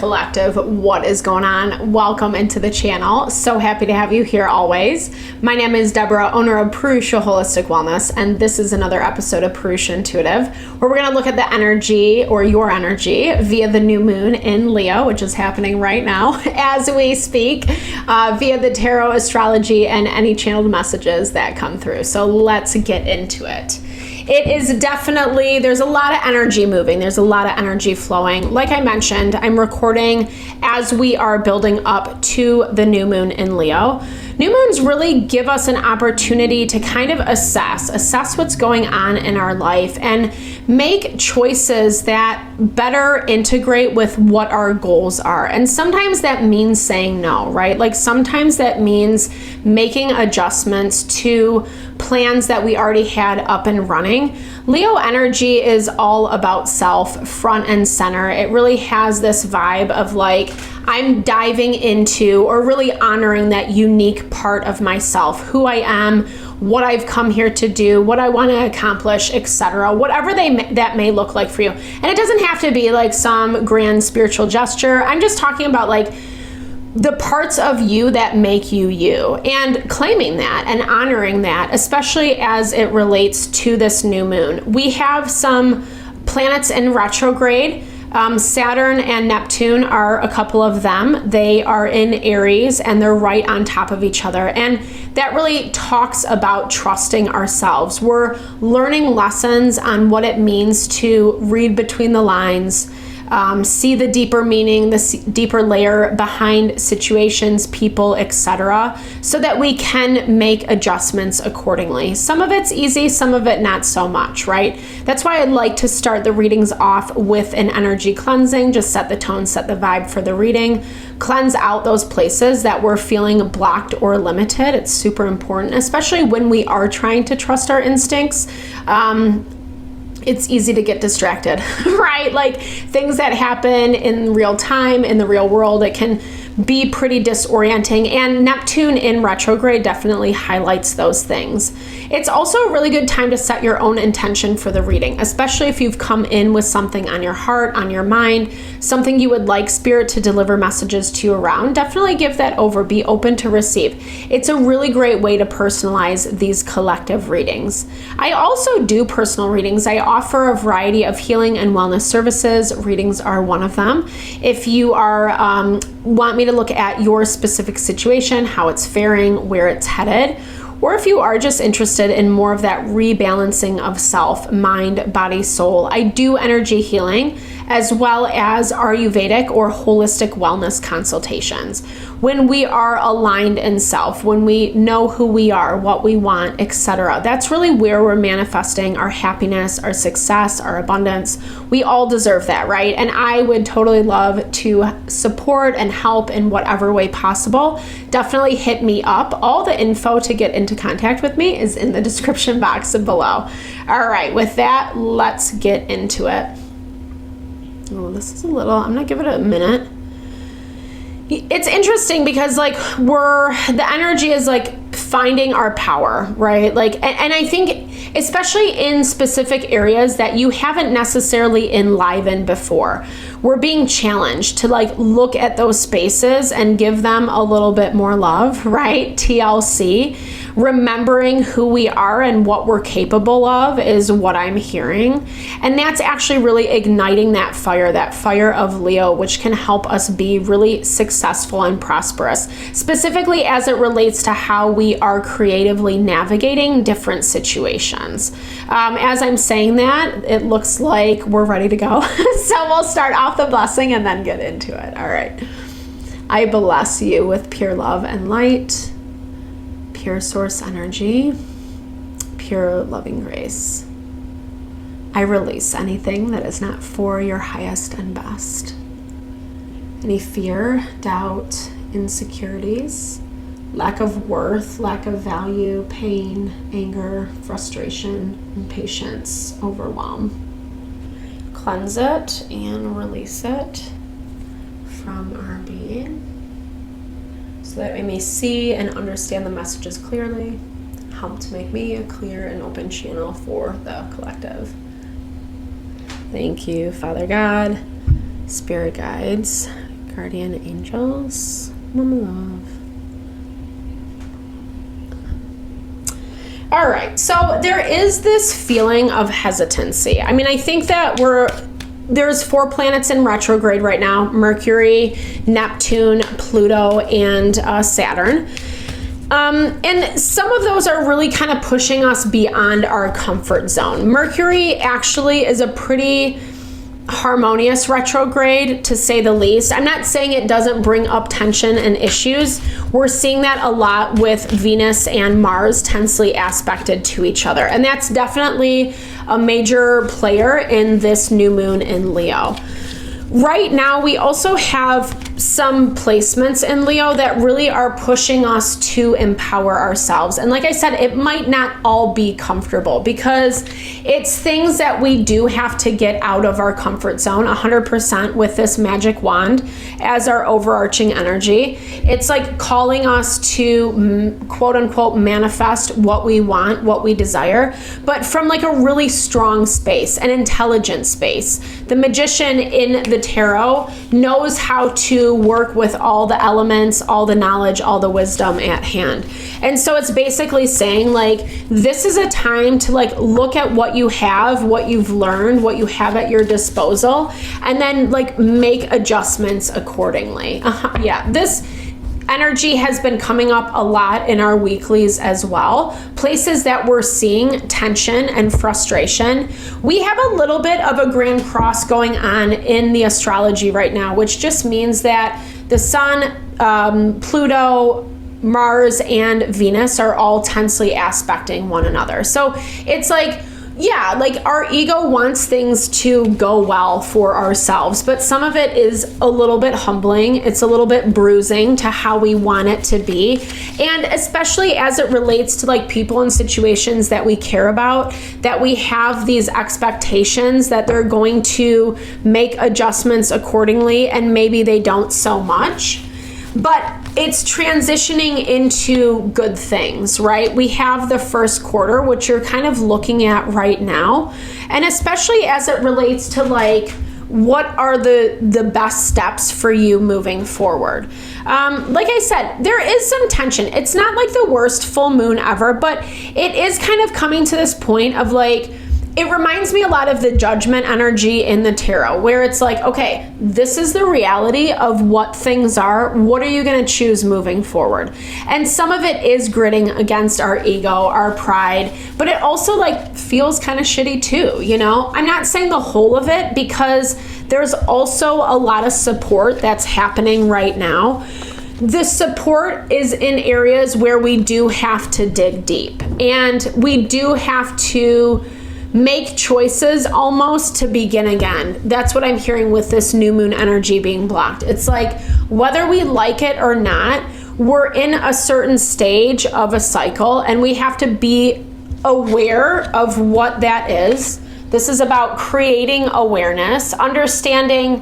Collective, what is going on? Welcome into the channel. So happy to have you here always. My name is Deborah, owner of Purusha Holistic Wellness, and this is another episode of Purusha Intuitive, where we're going to look at the energy, or your energy, via the new moon in Leo, which is happening right now as we speak, via the tarot, astrology, and any channeled messages that come through. So let's get into it. It is definitely, there's a lot of energy moving. There's a lot of energy flowing. Like I mentioned, I'm recording as we are building up to the new moon in Leo. New moons really give us an opportunity to kind of assess what's going on in our life and make choices that better integrate with what our goals are. And sometimes that means saying no, right? Like sometimes that means making adjustments to plans that we already had up and running. Leo energy is all about self, front and center. It really has this vibe of like, I'm diving into or really honoring that unique part of myself, who I am, what I've come here to do, what I want to accomplish, etc. Whatever that may look like for you. And it doesn't have to be like some grand spiritual gesture. I'm just talking about like the parts of you that make you you, and claiming that and honoring that, especially as it relates to this new moon. We have some planets in retrograde. Saturn and Neptune are a couple of them. They are in Aries and they're right on top of each other. And that really talks about trusting ourselves. We're learning lessons on what it means to read between the lines, see the deeper meaning, the deeper layer behind situations, people, etc., so that we can make adjustments accordingly. Some of it's easy, some of it not so much, right? That's why I like to start the readings off with an energy cleansing, just set the tone, set the vibe for the reading, cleanse out those places that we're feeling blocked or limited. It's super important, especially when we are trying to trust our instincts. It's easy to get distracted, right? Like things that happen in real time, in the real world, it can be pretty disorienting. And Neptune in retrograde definitely highlights those things. It's also a really good time to set your own intention for the reading, especially if you've come in with something on your heart, on your mind, something you would like Spirit to deliver messages to you around. Definitely give that over. Be open to receive. It's a really great way to personalize these collective readings. I also do personal readings. I offer a variety of healing and wellness services. Readings are one of them. If you are want me to look at your specific situation, how it's faring, where it's headed, or if you are just interested in more of that rebalancing of self, mind, body, soul, I do energy healing as well as Ayurvedic or holistic wellness consultations. When we are aligned in self, when we know who we are, what we want, etc., that's really where we're manifesting our happiness, our success, our abundance. We all deserve that, right? And I would totally love to support and help in whatever way possible. Definitely hit me up. All the info to get into contact with me is in the description box below. All right, with that, let's get into it. Oh, this is a little, I'm gonna give it a minute. It's interesting because like the energy is like finding our power, right? Like, and I think especially in specific areas that you haven't necessarily enlivened before, we're being challenged to like look at those spaces and give them a little bit more love, right? TLC. Remembering who we are and what we're capable of is what I'm hearing. And that's actually really igniting that fire of Leo, which can help us be really successful and prosperous, specifically as it relates to how we are creatively navigating different situations. As I'm saying that, it looks like we're ready to go. So we'll start off the blessing and then get into it. All right. I bless you with pure love and light, pure source energy, pure loving grace. I release anything that is not for your highest and best. Any fear, doubt, insecurities, lack of worth, lack of value, pain, anger, frustration, impatience, overwhelm. Cleanse it and release it from our being, so that we may see and understand the messages clearly. Help to make me a clear and open channel for the collective. Thank you, Father God, Spirit guides, Guardian angels, mama love. All right, so there is this feeling of hesitancy. I mean, I think that there's 4 planets in retrograde right now: Mercury, Neptune, Pluto, and Saturn. And some of those are really kind of pushing us beyond our comfort zone. Mercury actually is a pretty harmonious retrograde, to say the least. I'm not saying it doesn't bring up tension and issues. We're seeing that a lot with Venus and Mars tensely aspected to each other. And that's definitely a major player in this new moon in Leo. Right now, we also have some placements in Leo that really are pushing us to empower ourselves. And like I said, it might not all be comfortable, because it's things that we do have to get out of our comfort zone 100% with this magic wand as our overarching energy. It's like calling us to quote unquote manifest what we want, what we desire, but from like a really strong space, an intelligent space. The magician in the tarot knows how to work with all the elements, all the knowledge, all the wisdom at hand. And so it's basically saying, like, this is a time to like look at what you have, what you've learned, what you have at your disposal, and then like make adjustments accordingly. Yeah, this energy has been coming up a lot in our weeklies as well. Places that we're seeing tension and frustration. We have a little bit of a grand cross going on in the astrology right now, which just means that the Sun, Pluto, Mars, and Venus are all tensely aspecting one another. So it's like, yeah, like our ego wants things to go well for ourselves, but some of it is a little bit humbling. It's a little bit bruising to how we want it to be. And especially as it relates to like people and situations that we care about, that we have these expectations that they're going to make adjustments accordingly, and maybe they don't so much. But it's transitioning into good things, right? We have the first quarter, which you're kind of looking at right now. And especially as it relates to like, what are the best steps for you moving forward? Like I said, there is some tension. It's not like the worst full moon ever, but it is kind of coming to this point of like, it reminds me a lot of the judgment energy in the tarot, where it's like, okay, this is the reality of what things are. What are you going to choose moving forward? And some of it is gritting against our ego, our pride, but it also like feels kind of shitty too, you know? I'm not saying the whole of it, because there's also a lot of support that's happening right now. The support is in areas where we do have to dig deep, and we do have to make choices almost to begin again. That's what I'm hearing with this new moon energy being blocked. It's like, whether we like it or not, we're in a certain stage of a cycle, and we have to be aware of what that is. This is about creating awareness, understanding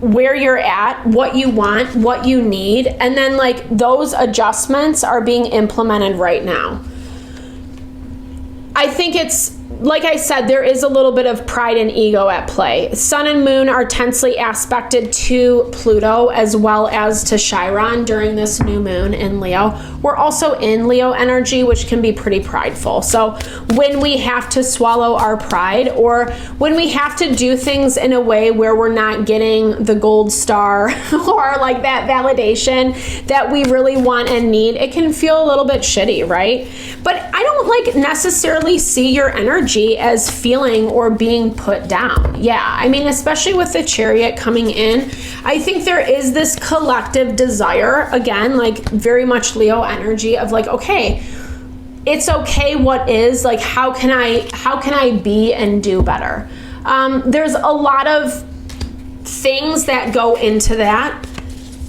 where you're at, what you want, what you need, and then like those adjustments are being implemented right now. I think it's, like I said, there is a little bit of pride and ego at play. Sun and moon are tensely aspected to Pluto as well as to Chiron during this new moon in Leo. We're also in Leo energy, which can be pretty prideful. So when we have to swallow our pride, or when we have to do things in a way where we're not getting the gold star or like that validation that we really want and need, it can feel a little bit shitty, right? But I don't like necessarily see your energy as feeling or being put down. Yeah, I mean, especially with the Chariot coming in, I think there is this collective desire, again, like very much Leo energy of like, okay, it's okay what is, like how can I be and do better? There's a lot of things that go into that.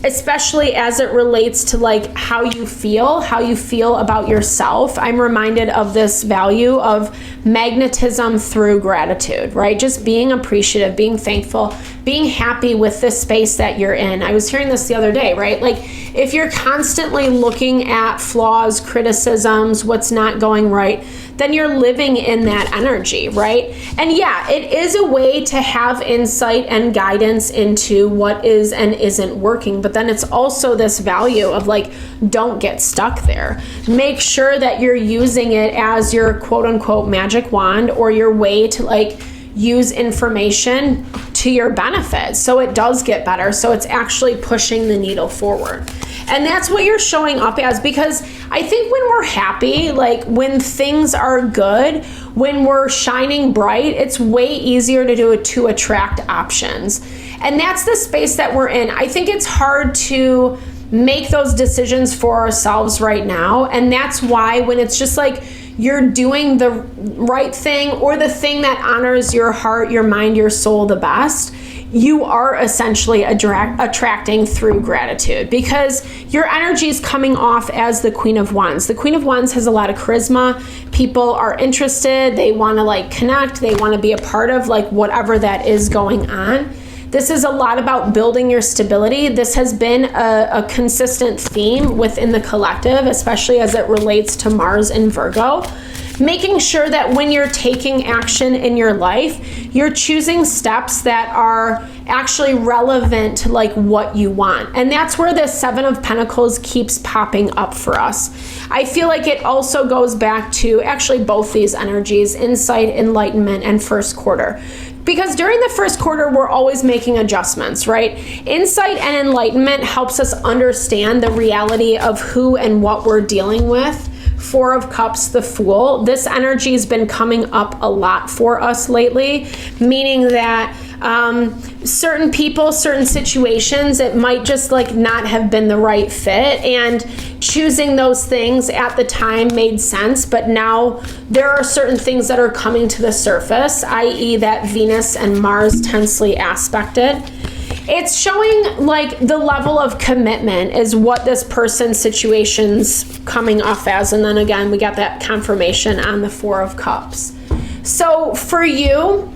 especially as it relates to like how you feel about yourself. I'm reminded of this value of magnetism through gratitude, right? Just being appreciative, being thankful, being happy with the space that you're in. I was hearing this the other day, right? Like if you're constantly looking at flaws, criticisms, what's not going right, then you're living in that energy, right? And yeah, it is a way to have insight and guidance into what is and isn't working, but then it's also this value of like, don't get stuck there. Make sure that you're using it as your quote unquote magic wand or your way to like use information to your benefit so it does get better, so it's actually pushing the needle forward. And that's what you're showing up as, because I think when we're happy, like when things are good, when we're shining bright, it's way easier to attract options. And that's the space that we're in. I think it's hard to make those decisions for ourselves right now. And that's why when it's just like you're doing the right thing or the thing that honors your heart, your mind, your soul the best, you are essentially attracting through gratitude, because your energy is coming off as the Queen of Wands. The Queen of Wands has a lot of charisma. People are interested. They want to like connect. They want to be a part of like whatever that is going on. This is a lot about building your stability. This has been a consistent theme within the collective, especially as it relates to Mars and Virgo. Making sure that when you're taking action in your life, you're choosing steps that are actually relevant to like what you want. And that's where the Seven of Pentacles keeps popping up for us. I feel like it also goes back to actually both these energies, insight, enlightenment, and first quarter. Because during the first quarter, we're always making adjustments, right? Insight and enlightenment helps us understand the reality of who and what we're dealing with. Four of Cups, the Fool. This energy has been coming up a lot for us lately, meaning that certain people, certain situations, it might just like not have been the right fit, and choosing those things at the time made sense, but now there are certain things that are coming to the surface, i.e. that Venus and Mars tensely aspected. It's showing like the level of commitment is what this person's situation's coming off as. And then again, we got that confirmation on the Four of Cups. So for you,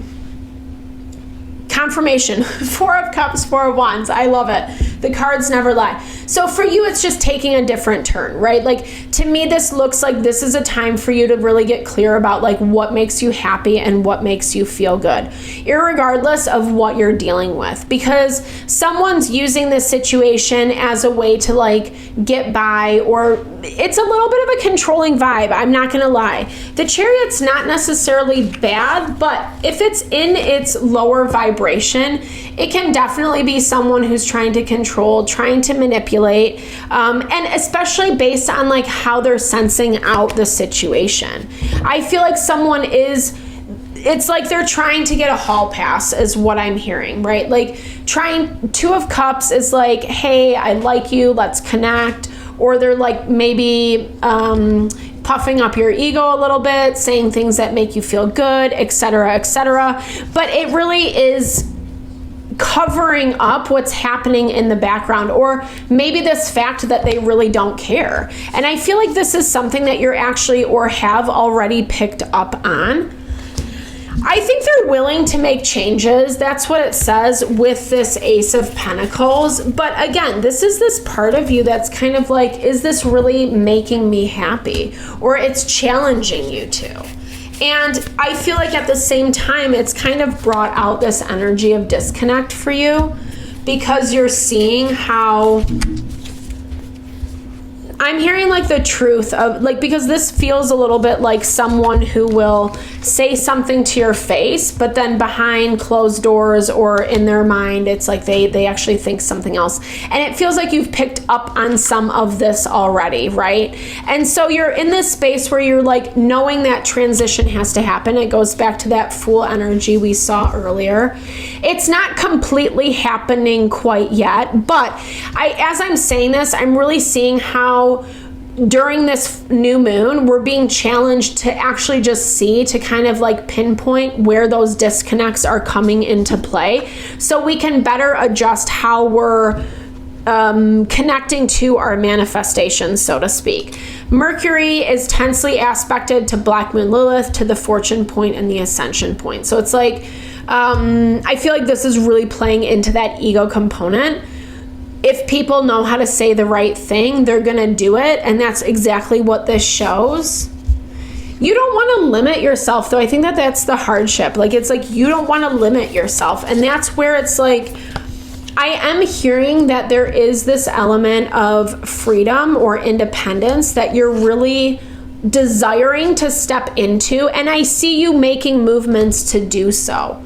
confirmation, Four of Cups, Four of Wands. I love it. The cards never lie. So for you, it's just taking a different turn, right? Like to me, this looks like this is a time for you to really get clear about like what makes you happy and what makes you feel good, irregardless of what you're dealing with, because someone's using this situation as a way to like get by, or it's a little bit of a controlling vibe. I'm not going to lie. The Chariot's not necessarily bad, but if it's in its lower vibration, it can definitely be someone who's trying to control, trying to manipulate, and especially based on like how they're sensing out the situation. I feel like someone is, it's like they're trying to get a hall pass is what I'm hearing, right? Like Two of Cups is like, hey, I like you, let's connect. Or they're like maybe puffing up your ego a little bit, saying things that make you feel good, etc., etc. But it really is covering up what's happening in the background, or maybe this fact that they really don't care. And I feel like this is something that you're actually or have already picked up on. I think they're willing to make changes. That's what it says with this Ace of Pentacles. But again, this is this part of you that's kind of like, is this really making me happy? Or it's challenging you to. And I feel like at the same time, it's kind of brought out this energy of disconnect for you, because you're seeing how I'm hearing like the truth of like, because this feels a little bit like someone who will say something to your face, but then behind closed doors or in their mind, it's like they actually think something else. And it feels like you've picked up on some of this already, right? And so you're in this space where you're like knowing that transition has to happen. It goes back to that Fool energy we saw earlier. It's not completely happening quite yet, but as I'm saying this, I'm really seeing how during this new moon, we're being challenged to actually just see, to kind of like pinpoint where those disconnects are coming into play, so we can better adjust how we're connecting to our manifestations, so to speak. Mercury is tensely aspected to Black Moon Lilith, to the fortune point and the ascension point. So it's like, I feel like this is really playing into that ego component. If people know how to say the right thing, they're going to do it. And that's exactly what this shows. You don't want to limit yourself, though. I think that that's the hardship. Like, it's like you don't want to limit yourself. And that's where it's like, I am hearing that there is this element of freedom or independence that you're really desiring to step into. And I see you making movements to do so.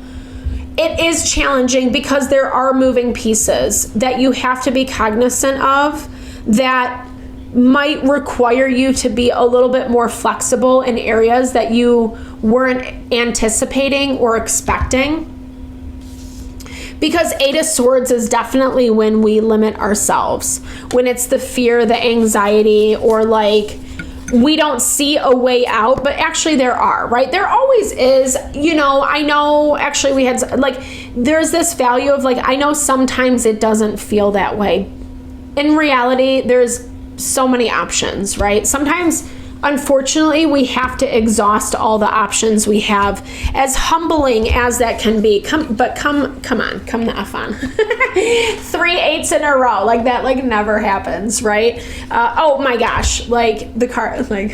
It is challenging because there are moving pieces that you have to be cognizant of that might require you to be a little bit more flexible in areas that you weren't anticipating or expecting. Because Eight of Swords is definitely when we limit ourselves, when it's the fear, the anxiety, or like we don't see a way out, but actually there are, right? There always is, I know actually we had like, there's this value of like, I know sometimes it doesn't feel that way. In reality, there's so many options, right? Sometimes, unfortunately, we have to exhaust all the options we have, as humbling as that can be. Come the F on. 3 8s in a row, like that, like never happens, right? Oh my gosh, like the car, like,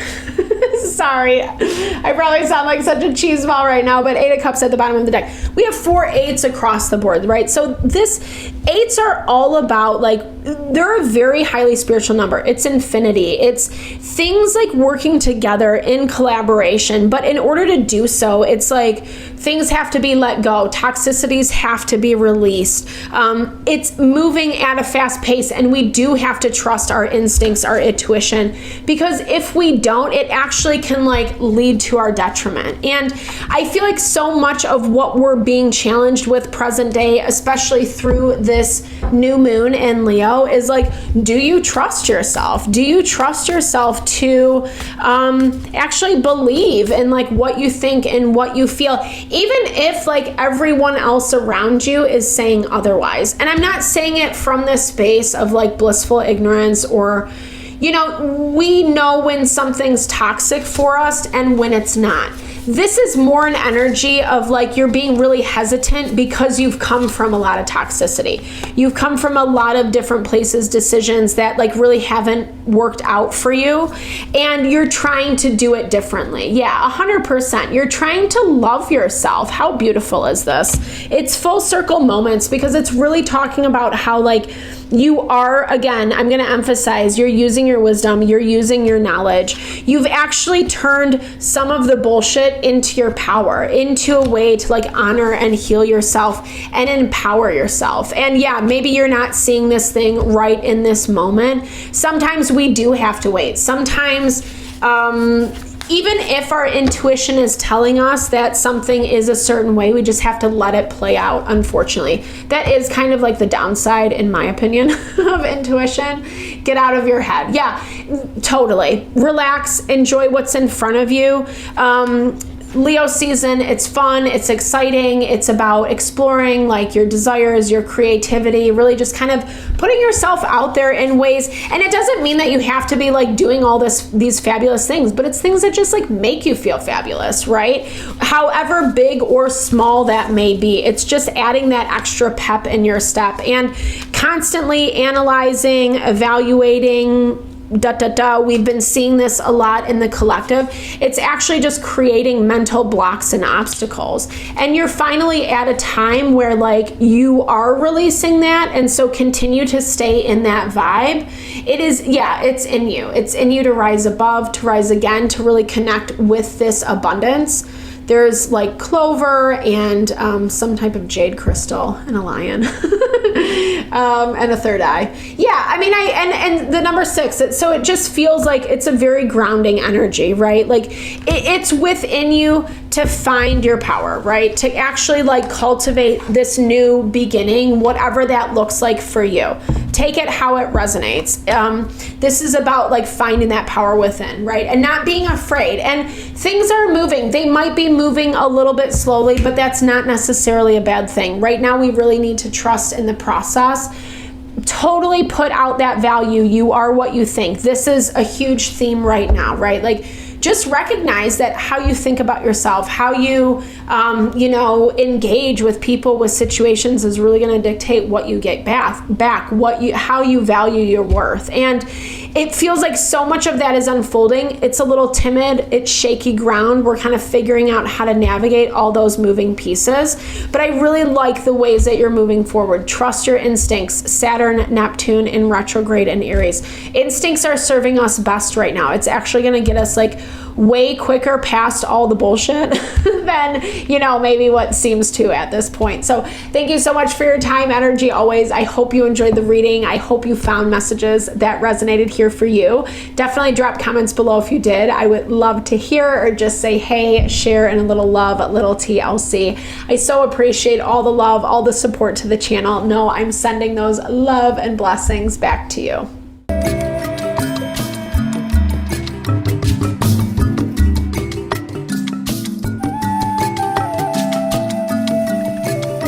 sorry, I probably sound like such a cheeseball right now, but 8 of Cups at the bottom of the deck. We have 4 8s across the board, right? So this 8s are all about like, they're a very highly spiritual number. It's infinity. It's things like working together in collaboration. But in order to do so, it's like things have to be let go. Toxicities have to be released. It's moving at a fast pace, and we do have to trust our instincts, our intuition, because if we don't, it actually can like lead to our detriment. And I feel like so much of what we're being challenged with present day, especially through this new moon in Leo, is like, do you trust yourself? Do you trust yourself to actually believe in like what you think and what you feel, even if like everyone else around you is saying otherwise? And I'm not saying it from this space of like blissful ignorance or, we know when something's toxic for us and when it's not. This is more an energy of like you're being really hesitant because you've come from a lot of toxicity. You've come from a lot of different places, decisions that like really haven't worked out for you, and you're trying to do it differently. Yeah, 100%. You're trying to love yourself. How beautiful is this? It's full circle moments, because it's really talking about how like you are, again, I'm going to emphasize, you're using your wisdom, you're using your knowledge. You've actually turned some of the bullshit into your power, into a way to like honor and heal yourself and empower yourself. And yeah, maybe you're not seeing this thing right in this moment. Sometimes we do have to wait. Sometimes, even if our intuition is telling us that something is a certain way, we just have to let it play out, unfortunately. That is kind of like the downside, in my opinion, of intuition. Get out of your head. Yeah, totally. Relax, enjoy what's in front of you. Leo season, it's fun, it's exciting, it's about exploring like your desires, your creativity, really just kind of putting yourself out there in ways. And it doesn't mean that you have to be like doing all these fabulous things, but it's things that just like make you feel fabulous, right? However big or small that may be, it's just adding that extra pep in your step and constantly analyzing, evaluating, we've been seeing this a lot in the collective. It's actually just creating mental blocks and obstacles. And you're finally at a time where like you are releasing that. And so continue to stay in that vibe. It is, yeah, it's in you. It's in you to rise above, to rise again, to really connect with this abundance. There's like clover and some type of jade crystal and a lion and a third eye. Yeah, I mean, and the number 6, so it just feels like it's a very grounding energy, right? Like it's within you to find your power, right? To actually like cultivate this new beginning, whatever that looks like for you. Take it how it resonates. This is about like finding that power within, right? And not being afraid. And things are moving. They might be moving a little bit slowly, but that's not necessarily a bad thing. Right now, we really need to trust in the process. totally put out that value. You are what you think. This is a huge theme right now, right? Like, just recognize that how you think about yourself, how you, engage with people, with situations, is really going to dictate what you get back, how you value your worth. And it feels like so much of that is unfolding. It's a little timid, it's shaky ground. We're kind of figuring out how to navigate all those moving pieces. But I really like the ways that you're moving forward. Trust your instincts. Saturn, Neptune in retrograde in Aries. Instincts are serving us best right now. It's actually going to get us like way quicker past all the bullshit than, maybe what seems to at this point. So thank you so much for your time, energy, always. I hope you enjoyed the reading. I hope you found messages that resonated here for you. Definitely drop comments below if you did. I would love to hear, or just say, hey, share, and a little love, a little TLC. I so appreciate all the love, all the support to the channel. No, I'm sending those love and blessings back to you.